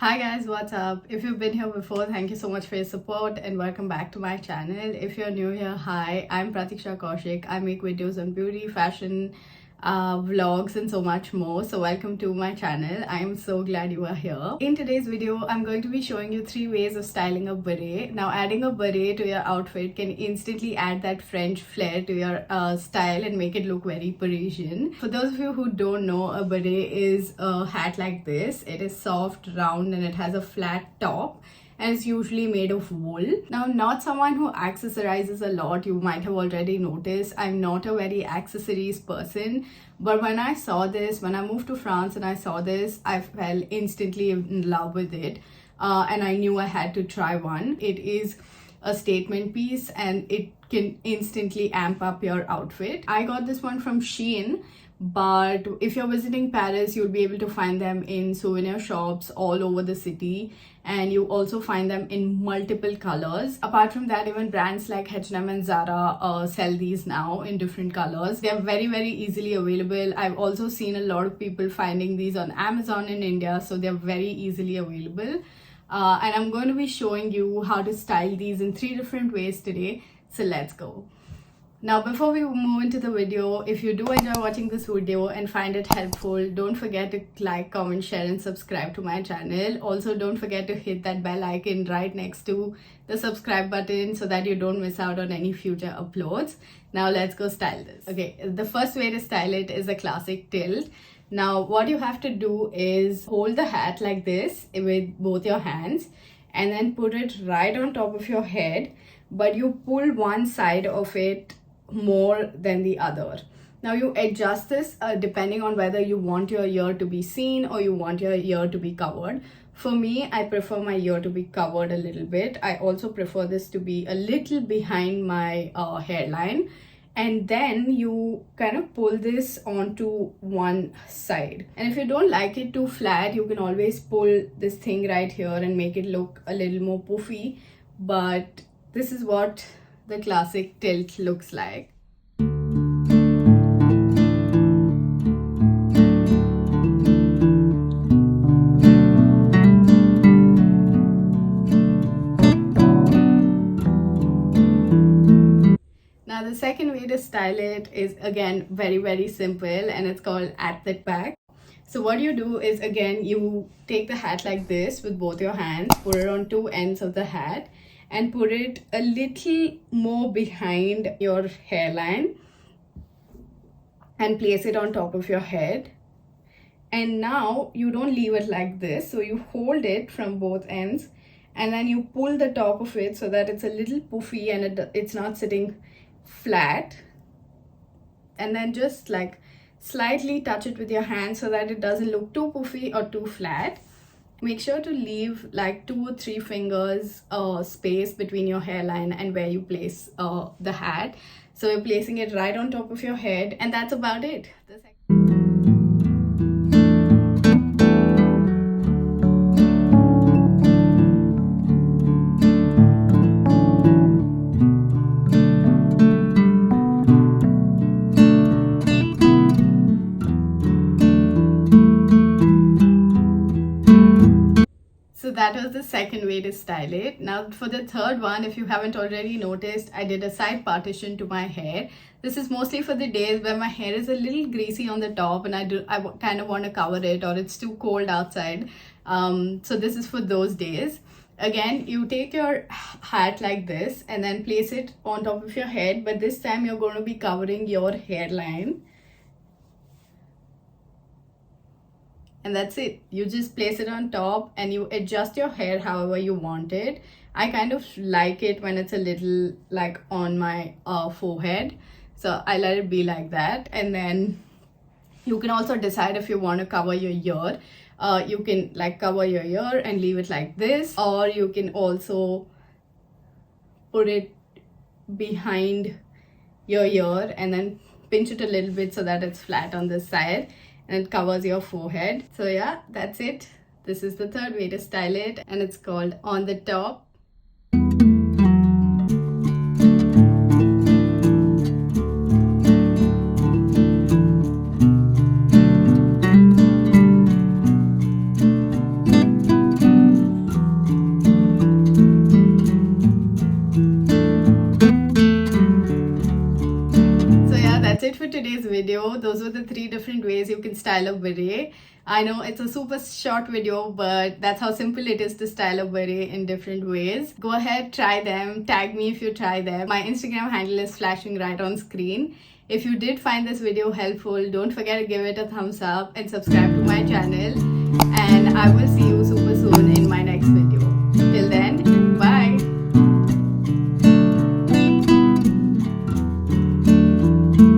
Hi guys, what's up? If you've been here before, thank you so much for your support and welcome back to my channel. If you're new here, hi, I'm Pratiksha Kaushik. I make videos on beauty, fashion, vlogs and so much more. So welcome to my channel. I am so glad you are here. In today's video, I'm going to be showing you 3 ways of styling a beret. Now adding a beret to your outfit can instantly add that French flair to your style and make it look very Parisian. For those of you who don't know, a beret is a hat like this. It is soft, round and it has a flat top. And it's usually made of wool. Now, not someone who accessorizes a lot, you might have already noticed. I'm not a very accessories person, but when I saw this, when I moved to France and I saw this, I fell instantly in love with it. And I knew I had to try one. It is a statement piece and it can instantly amp up your outfit. I got this one from Shein, but if you're visiting Paris, you'll be able to find them in souvenir shops all over the city, and you also find them in multiple colors. Apart from that, even brands like H&M and Zara sell these now in different colors. They're very easily available. I've also seen a lot of people finding these on Amazon in India, so they're very easily available. And I'm going to be showing you how to style these in 3 different ways today. So let's go. Now, before we move into the video, if you do enjoy watching this video and find it helpful, don't forget to like, comment, share and subscribe to my channel. Also, don't forget to hit that bell icon right next to the subscribe button so that you don't miss out on any future uploads. Now, let's go style this. Okay, the first way to style it is a classic tilt. Now, what you have to do is hold the hat like this with both your hands and then put it right on top of your head, but you pull one side of it more than the other. Now you adjust this depending on whether you want your ear to be seen or you want your ear to be covered. For me, I prefer my ear to be covered a little bit. I also prefer this to be a little behind my hairline, and then you kind of pull this onto one side. And if you don't like it too flat, you can always pull this thing right here and make it look a little more poofy, but this is what the classic tilt looks like. Now the second way to style it is again very simple, and it's called at the back. So what you do is, again, you take the hat like this with both your hands, put it on 2 ends of the hat and put it a little more behind your hairline and place it on top of your head. And now you don't leave it like this, so you hold it from both ends and then you pull the top of it so that it's a little poofy and it's not sitting flat, and then just like slightly touch it with your hand so that it doesn't look too poofy or too flat. Make sure to leave like 2 or 3 fingers space between your hairline and where you place the hat. So you're placing it right on top of your head, and that's about it. So that was the second way to style it. Now for the third one, if you haven't already noticed, I did a side partition to my hair. This is mostly for the days where my hair is a little greasy on the top and I kind of want to cover it, or it's too cold outside. So this is for those days. Again, you take your hat like this and then place it on top of your head, but this time you're going to be covering your hairline. And that's it. You just place it on top and you adjust your hair however you want it. I kind of like it when it's a little like on my forehead, so I let it be like that. And then you can also decide if you want to cover your ear. You can like cover your ear and leave it like this, or you can also put it behind your ear and then pinch it a little bit so that it's flat on this side and it covers your forehead. So yeah, that's it. This is the third way to style it, and it's called on the top. today's video. Those were the 3 different ways you can style a beret. I know it's a super short video, but that's how simple it is to style a beret in different ways. Go ahead, try them. Tag me if you try them. My Instagram handle is flashing right on screen. If you did find this video helpful, don't forget to give it a thumbs up and subscribe to my channel. And I will see you